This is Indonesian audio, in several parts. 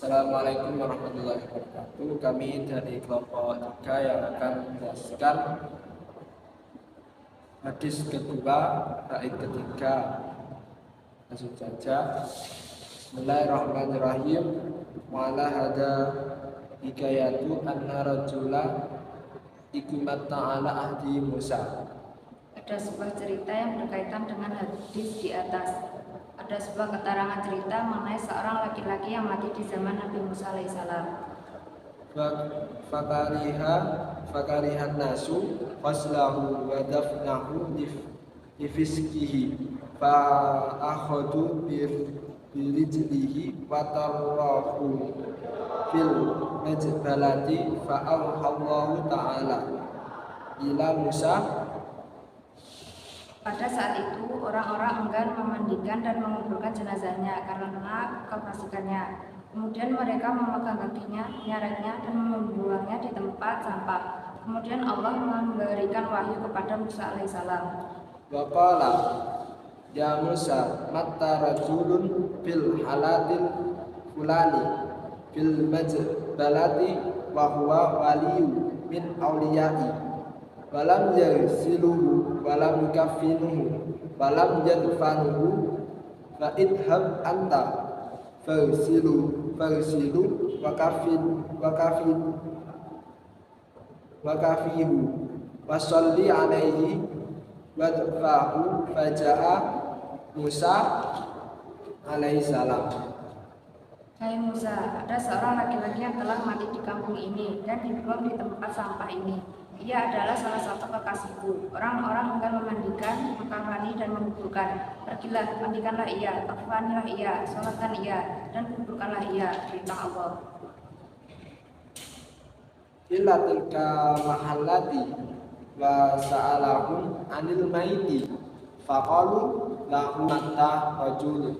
Assalamualaikum warahmatullahi wabarakatuh. Kami dari kelompok 3 yang akan menjelaskan hadis kedua, bait ketiga. Langsung saja. Bismillahirrahmanirrahim. Wa ala hada hikayatu anna rajula ikumat ta'ala ahdi Musa. Ada sebuah cerita yang berkaitan dengan hadis di atas. Ada sebuah keterangan cerita mengenai seorang laki-laki yang mati di zaman Nabi Musa alaihissalam. Fakarihan nasu faslahu wa dafnahu lifiskihi fa'akhudu birijlihi wa tarrahu fil majbalati fa'auhallahu ta'ala ila Musa. Pada saat itu, orang-orang enggan memandikan dan menguburkan jenazahnya karena kefasikannya. Kemudian mereka memegang kakinya, menyeretnya, dan membuangnya di tempat sampah. Kemudian Allah memberikan wahyu kepada Musa alaihissalam. Wa qala ya Musa matta rajulun fil halatil fulani fil majbalati wa huwa waliyu min awliyai walam yasiluhu walam yukafinuhu walam yadfanuhu fa idhab anta farsilu wa kafihu wa salli alaihi wadfahu faja'a Musa alaihi salam. Hai Musa, ada seorang laki-laki yang telah mati di kampung ini dan dibuang di tempat sampah ini. Ia adalah salah satu kekasihku. Orang-orang enggan memandikan, mengkafani dan menguburkan. Pergilah, mandikanlah ia, kafanilah ia, sholatkan ia, dan kuburkanlah ia, perintah Allah. Illa tilka mahallati wa sa'alahum anil maiti faqalu lahu matta rajul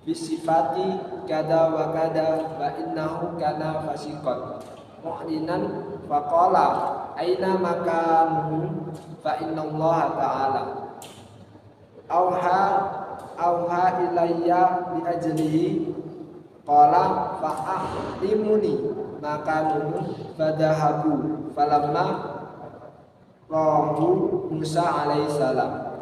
bisifati kada wa kada wa innahu kana fasiqan mu'linan faqala aina makanuhu fa innallaha ta'ala auha ilayya bi ajlihi qala fa'limuni makanuhu fadahabu falamma rahu Musa alaihissalam.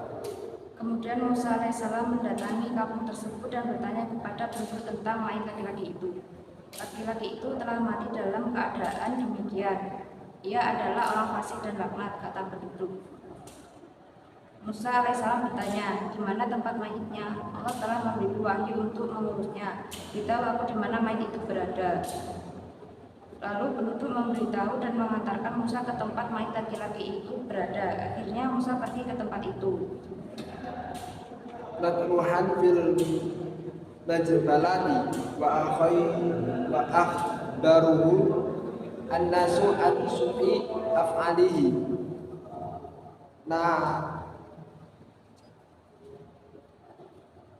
Kemudian Musa alaihissalam mendatangi kampung tersebut dan bertanya kepada penduduk tentang mayat laki-laki itu. Laki-laki itu telah mati dalam keadaan demikian. Ia adalah orang fasik dan laknat, kata penduduk. Musa alaihissalam bertanya, di mana tempat mayitnya? Allah telah memberi wahyu untuk mengurusnya. Beritahu aku di mana mayit itu berada. Lalu penduduk memberitahu dan mengantarkan Musa ke tempat mayit laki-laki itu berada. Akhirnya Musa pergi ke tempat itu. Natruhan fil majbalati wa akhbaruhu annasu an su'i af'alihi.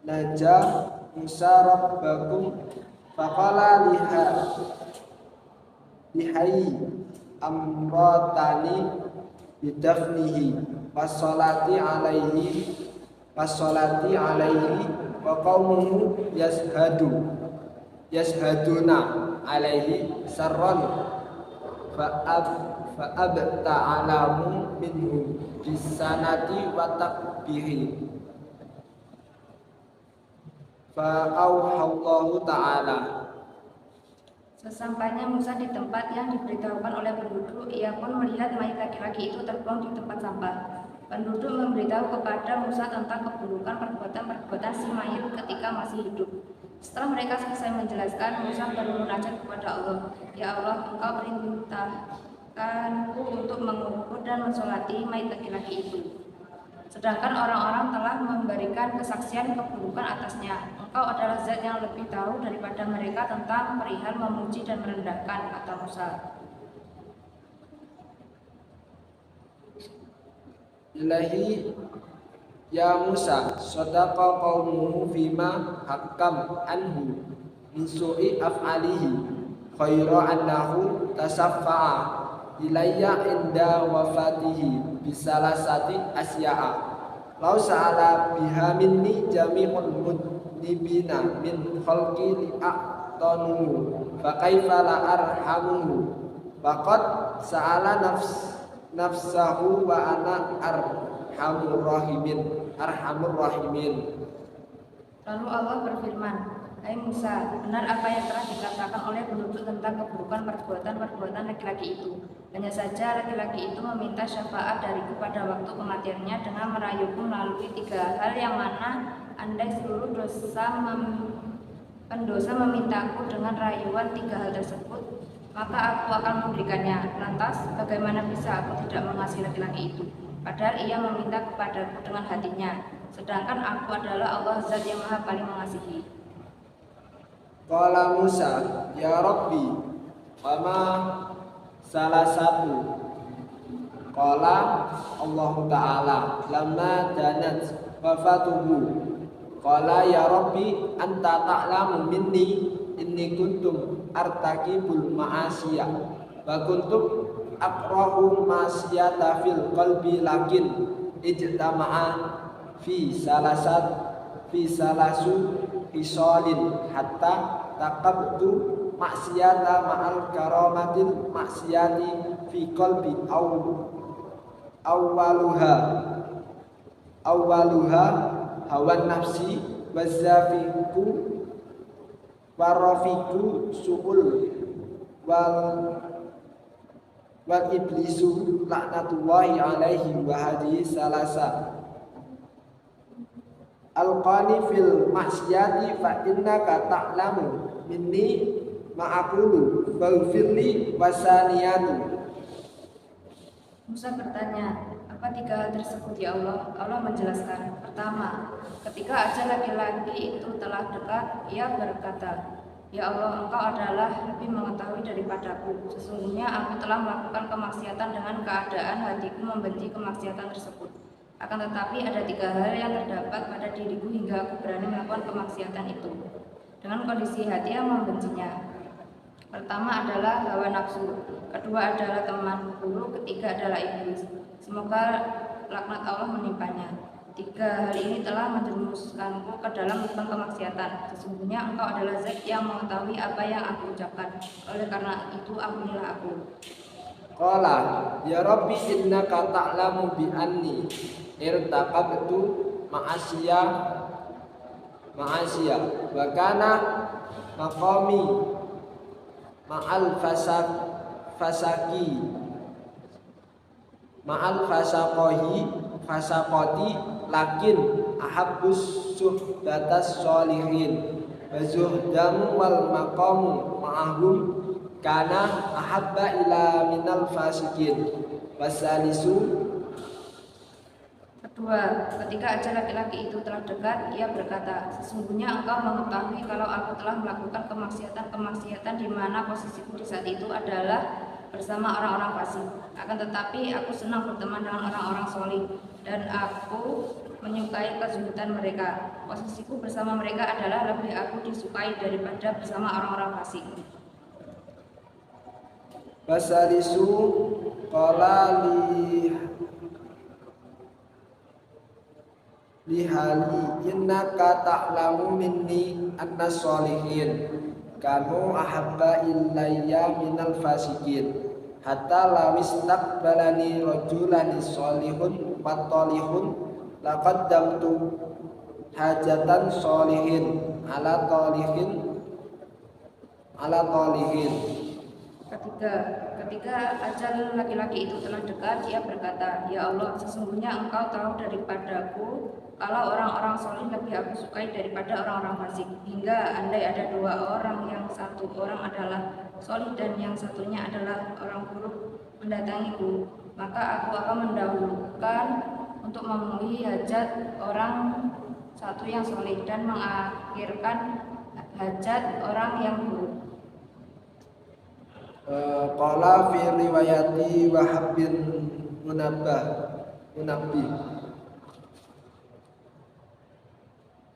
Najah Musa rabbakum faqala lihai amratani bidafnihi wassalati alaihi wa qaumuhu yashhaduna alaihi sarran fa'abta alamu minhu bisanati wa takbihi fa'auhallahu ta'ala. Sesampainya Musa di tempat yang diberitahukan oleh penduduk, ia pun melihat mayat laki-laki itu terbuang di tempat sampah. Penduduk memberitahu kepada Musa tentang keburukan perbuatan si mayat ketika masih hidup. Setelah mereka selesai menjelaskan, Musa baru munajat kepada Allah. Ya Allah, Engkau perintahkanku untuk mengubur dan mensolati mayat laki-laki itu. Sedangkan orang-orang telah memberikan kesaksian keburukan atasnya. Engkau adalah zat yang lebih tahu daripada mereka tentang perihal memuji dan merendahkan, kata Musa. Ilahi ya Musa sadaqa qaumuhu fima hakam anhu min su'i af'alihi khaira annahu tasaffa'a ilayya inda wafatihi bisalasati asya'a law sa'ala biha minni jami'ul mudnibina min khalqi li'aqtanu fa kaifa la arhamuhu faqad sa'ala nafsahu wa ana arhamur rahimin. Lalu Allah berfirman, hai Musa, benar apa yang telah dikatakan oleh penduduk tentang keburukan perbuatan laki-laki itu. Hanya saja laki-laki itu meminta syafaat dariku pada waktu kematiannya dengan merayuku melalui 3 hal yang mana andai seluruh pendosa memintaku dengan rayuan 3 hal tersebut, maka aku akan memberikannya. Lantas, bagaimana bisa aku tidak mengasihi laki-laki itu? Padahal ia meminta kepadaku dengan hatinya, sedangkan aku adalah Allah Zat yang Maha paling mengasihi. Qala Musa, ya Rabbi, wama salah satu. Qala Allah Ta'ala, lamma danat wafatuhu. Qala ya Rabbi, anta ta'lamu minni inni kuntum artakibul ma'asiyah wa kuntum akrahu ma'asiyata fil qalbi lakin ijtama'a fi salasu hisolin hatta taqabtu maksiyata ma'al karamatil maksiyati fi qalbi awwaluha hawan nafsi wazafiku warafiku su'ul wal iblisu laknatullahi alaihi wa hadhihi salasa alqani fil maksiyati fa innaka ta'lamu minni ma'akulu faghfirli wasaniyatu. Musa bertanya, apa 3 hal tersebut ya Allah? Allah menjelaskan, pertama, ketika ajal laki-laki itu telah dekat, ia berkata, ya Allah, Engkau adalah lebih mengetahui daripadaku. Sesungguhnya aku telah melakukan kemaksiatan dengan keadaan hatiku membenci kemaksiatan tersebut. Akan tetapi ada 3 hal yang terdapat pada diriku hingga aku berani melakukan kemaksiatan itu dengan kondisi hati yang membencinya. Pertama adalah hawa nafsu, kedua adalah teman buruk, ketiga adalah iblis. Semoga laknat Allah menimpanya. 3 hal ini telah menjerumuskanku ke dalam lubang kemaksiatan. Sesungguhnya Engkau adalah Zat yang mengetahui apa yang aku ucapkan. Oleh karena itu ampunilah aku. Qala ya Rabbi innaka ta'lamu bi anni irtaqabtu ma'asiyah wa kana maqami ma'al fasaqati lakin ahabbus suhbatas sholihin wa zuhdamu wal maqamu ma'ahum kana ahabba ila minal fasikin. Wasalisu, kedua, ketika ajal laki-laki itu telah dekat, ia berkata, sesungguhnya engkau mengetahui kalau aku telah melakukan kemaksiatan di mana posisiku di saat itu adalah bersama orang-orang fasik. Akan tetapi aku senang berteman dengan orang-orang solih dan aku menyukai kezuhudan mereka. Posisiku bersama mereka adalah lebih aku disukai daripada bersama orang-orang fasik. Wasalisu qala lihali innaka ta'lamu minni anna sholihin kanu ahabba ilayya minal fasikin hatta lawis taqbalani rajulani sholihun watolihun laqaddamtu hajatan sholihin ala tolihin. Ketika ajal laki-laki itu telah dekat, ia berkata, ya Allah, sesungguhnya Engkau tahu daripadaku kalau orang-orang soleh lebih aku sukai daripada orang-orang fasik. Hingga andai ada 2 orang, yang 1 orang adalah soleh dan yang satunya adalah orang buruk mendatangiku, maka aku akan mendahulukan untuk memenuhi hajat orang satu yang soleh dan mengakhirkan hajat orang yang buruk. Qala fi riwayati Wahab bin Munabbih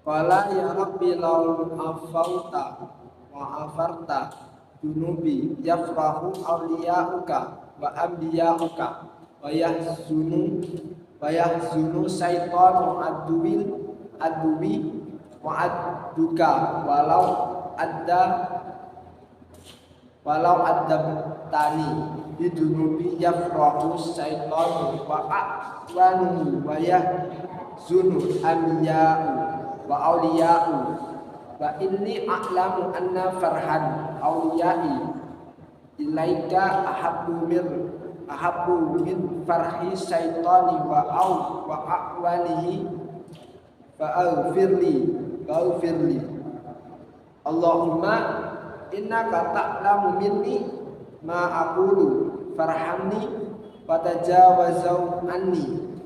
qala ya Rabbi law afauta wa afarta dunubi yafrahu awliya'uka wa anbiya'uka wa yahzunu saitanu aduwi wa'adduka walau adabtani bidunubi yafrahu syaitanu wa a'wanu wa yahzunu amya'u wa awliya'u wa inni a'lamu anna farhan awliya'i ilaika ahabbu min farhi syaitani wa a'wanihi fa'aghfirli Allahumma innaka ta'lamu minni ma aqulu farhamni watajawazau anni.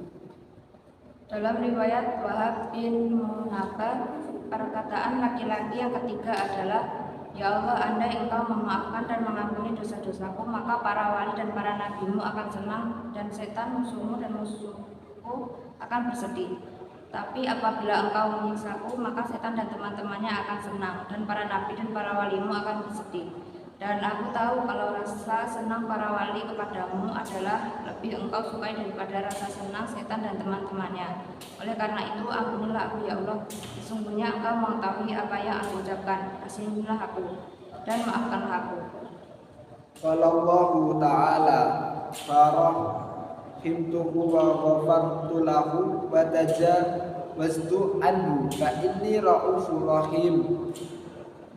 Dalam riwayat Wahab bin Munabbah, perkataan laki-laki yang ketiga adalah, Ya Allah, andai engkau memaafkan dan mengampuni dosa-dosaku, maka para wali dan para nabimu akan senang, dan setan musuhmu dan musuhku akan bersedih. Tapi apabila engkau menyiksaku, maka setan dan teman-temannya akan senang, dan para nabi dan para walimu akan bersedih. Dan aku tahu kalau rasa senang para wali kepadamu adalah lebih engkau sukai daripada rasa senang setan dan teman-temannya. Oleh karena itu, ampunilah aku ya Allah. Sesungguhnya engkau mengetahui apa yang aku ucapkan. Kasihanilah aku dan maafkanlah aku. Wallahu ta'ala farahimtuhu wa ghafartu lahu wa tajawaztu anhu fa inni ra'ufur rahim.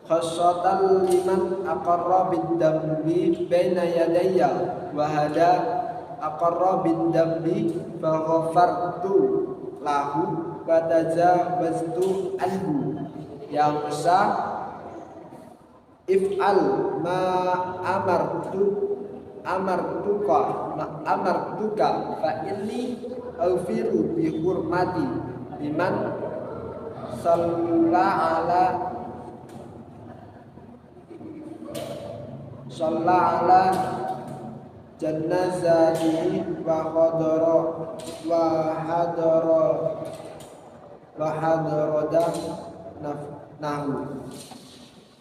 Khassatan liman aqarra bid-dambi baina yadayya wa hada aqarra bid-dambi fa ghafartu lahu wa tajawaztu anhu. Ya Musa, if'al ma amartuka fa inni aghfiru bi hurmati liman shalla ala jannazati wa hadara nahu.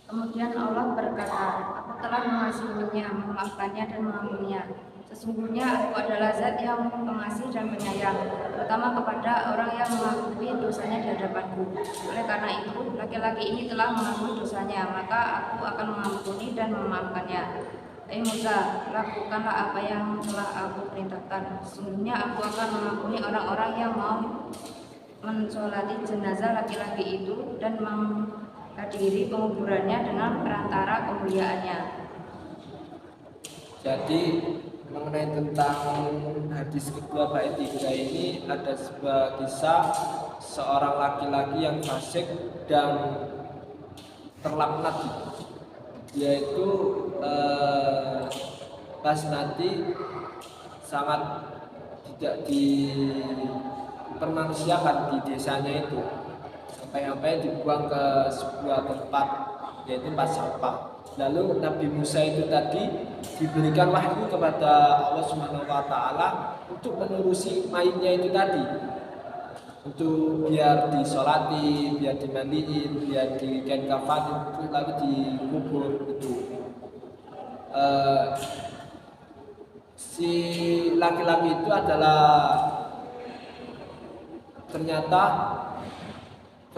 Kemudian Allah berkata, aku telah mengasihinya, memaafkannya dan mengampuninya. Sesungguhnya aku adalah zat yang pengasih dan penyayang, terutama kepada orang yang mengakui dosanya di hadapanku. Oleh karena itu, laki-laki ini telah mengakui dosanya, maka aku akan mengampuni dan memaafkannya. Musa, lakukanlah apa yang telah aku perintahkan. Sesungguhnya aku akan mengampuni orang-orang yang mau mensolati jenazah laki-laki itu dan menghadiri penguburannya dengan perantara kemuliaannya. Jadi mengenai tentang hadis kedua bait 3 ini ada sebuah kisah seorang laki-laki yang fasik dan terlaknat, yaitu pas nanti sangat tidak dipermanusiakan di desanya itu, sampai dibuang ke sebuah tempat yaitu tempat sampah. Lalu Nabi Musa itu tadi diberikan wahyu kepada Allah Subhanahu wa taala untuk menerusi mayitnya itu tadi, untuk biar disolati, biar dimandiin, biar dikain kafan, lalu dikubur itu. Si laki-laki itu adalah ternyata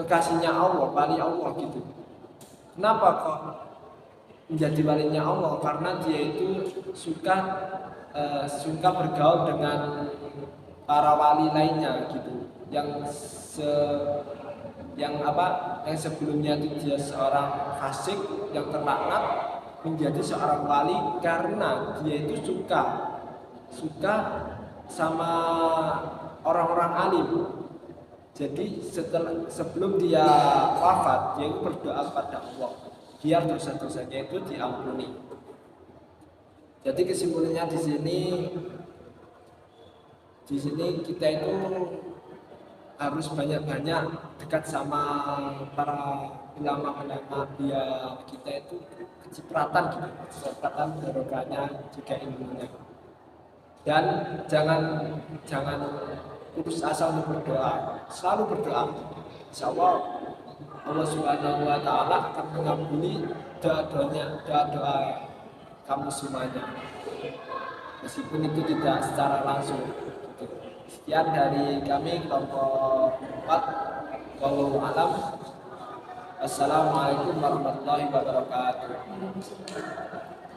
kekasihnya Allah, wali Allah gitu. Kenapa kok menjadi walinya Allah? Karena dia itu suka bergaul dengan para wali lainnya gitu, yang sebelumnya itu dia seorang fasik yang terlaknat menjadi seorang wali karena dia itu suka sama orang-orang alim. Jadi sebelum dia wafat, dia itu berdoa kepada Allah biar dosa-dosanya itu diampuni. Jadi kesimpulannya di sini kita itu harus banyak-banyak dekat sama para ulama-ulama biar kita itu kecipratan barokahnya juga ilmunya. Dan jangan putus asa untuk berdoa, selalu berdoa. Insyaallah Allah Subhanahu wa taala akan mengampuni doa kamu semuanya, meskipun itu tidak secara langsung. Sekian dari kami kelompok 4. Wallahu alam. Assalamualaikum warahmatullahi wabarakatuh. Waalaikumsalam.